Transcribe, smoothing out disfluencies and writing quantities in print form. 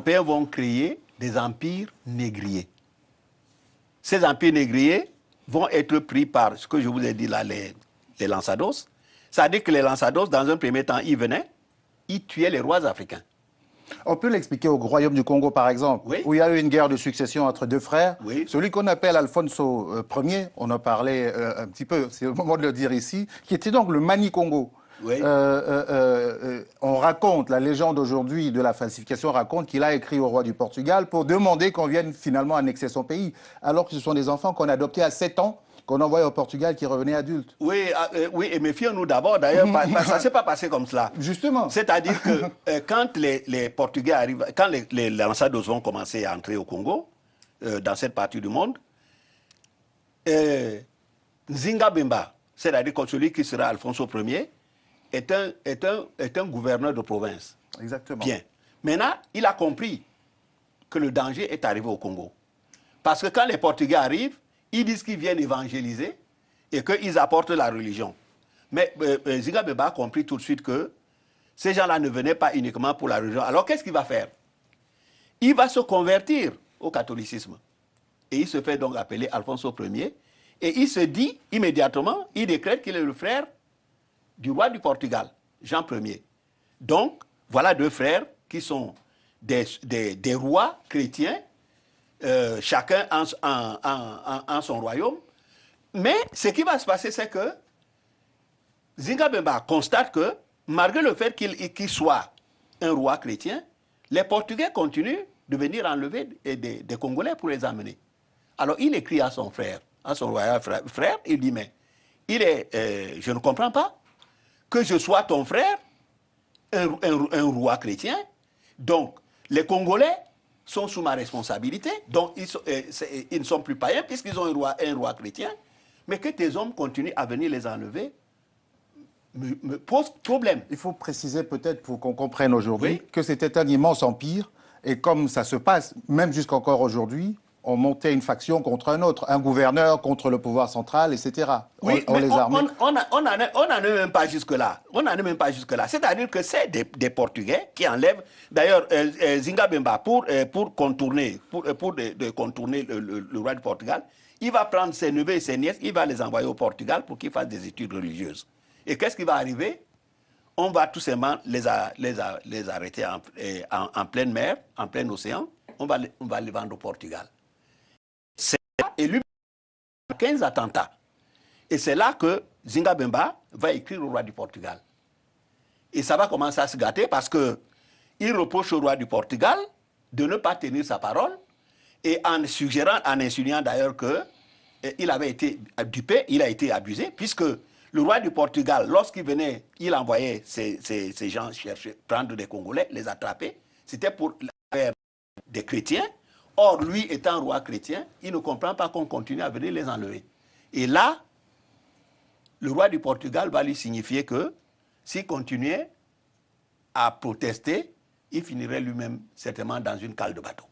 Européens vont créer des empires négriers. Ces empires négriers vont être pris par ce que je vous ai dit là, les lançados. C'est-à-dire que les lançados, dans un premier temps, ils venaient, ils tuaient les rois africains. On peut l'expliquer au Royaume du Congo, par exemple, oui. où il y a eu une guerre de succession entre deux frères. Oui. Celui qu'on appelle Alfonso Ier, on en parlait un petit peu, c'est le moment de le dire ici, qui était donc le Mani-Congo. Oui. On raconte, la légende aujourd'hui de la falsification raconte qu'il a écrit au roi du Portugal pour demander qu'on vienne finalement annexer son pays, alors que ce sont des enfants qu'on a adoptés à 7 ans, qu'on envoie au Portugal qui revenaient adultes. Oui, oui, et méfions-nous d'abord. D'ailleurs, ça ne s'est pas passé comme cela. Justement. C'est-à-dire que quand les Portugais arrivent, quand les lançados vont commencer à entrer au Congo, dans cette partie du monde, Nzinga Bemba, c'est-à-dire celui qui sera Alfonso Ier, est un gouverneur de province. Exactement. Bien. Maintenant, il a compris que le danger est arrivé au Congo. Parce que quand les Portugais arrivent, ils disent qu'ils viennent évangéliser et qu'ils apportent la religion. Mais Nzinga Bemba a compris tout de suite que ces gens-là ne venaient pas uniquement pour la religion. Alors qu'est-ce qu'il va faire? Il va se convertir au catholicisme. Et il se fait donc appeler Alfonso Ier. Et il se dit immédiatement, il décrète qu'il est le frère du roi du Portugal, Jean Ier. Donc, voilà deux frères qui sont des rois chrétiens, chacun en son royaume. Mais ce qui va se passer, c'est que Nzinga Bemba constate que, malgré le fait qu'il soit un roi chrétien, les Portugais continuent de venir enlever des Congolais pour les amener. Alors, il écrit à son frère, à son royal frère, il dit, mais je ne comprends pas que je sois ton frère, un roi chrétien. Donc, les Congolais sont sous ma responsabilité, donc ils ne sont plus païens puisqu'ils ont un roi chrétien, mais que tes hommes continuent à venir les enlever me pose problème. Il faut préciser peut-être pour qu'on comprenne aujourd'hui oui. que c'était un immense empire et comme ça se passe, même jusqu'encore aujourd'hui, on montait une faction contre un autre, un gouverneur contre le pouvoir central, etc. Oui, on les armait. On n'en est même pas jusque-là. On n'en est même pas jusque-là. C'est-à-dire que c'est des Portugais qui enlèvent. D'ailleurs, Nzinga Bemba, pour contourner, contourner le roi du Portugal, il va prendre ses neveux et ses nièces, il va les envoyer au Portugal pour qu'ils fassent des études religieuses. Et qu'est-ce qui va arriver? On va tout simplement les arrêter en pleine mer, en plein océan. On va les vendre au Portugal. Et lui, 15 attentats. Et c'est là que Nzinga Bemba va écrire au roi du Portugal. Et ça va commencer à se gâter parce qu'il reproche au roi du Portugal de ne pas tenir sa parole et en suggérant, en insinuant d'ailleurs qu'il avait été dupé, il a été abusé, puisque le roi du Portugal, lorsqu'il venait, il envoyait ces gens chercher, prendre des Congolais, les attraper. C'était pour faire des chrétiens. Or, lui étant roi chrétien, il ne comprend pas qu'on continue à venir les enlever. Et là, le roi du Portugal va lui signifier que s'il continuait à protester, il finirait lui-même certainement dans une cale de bateau.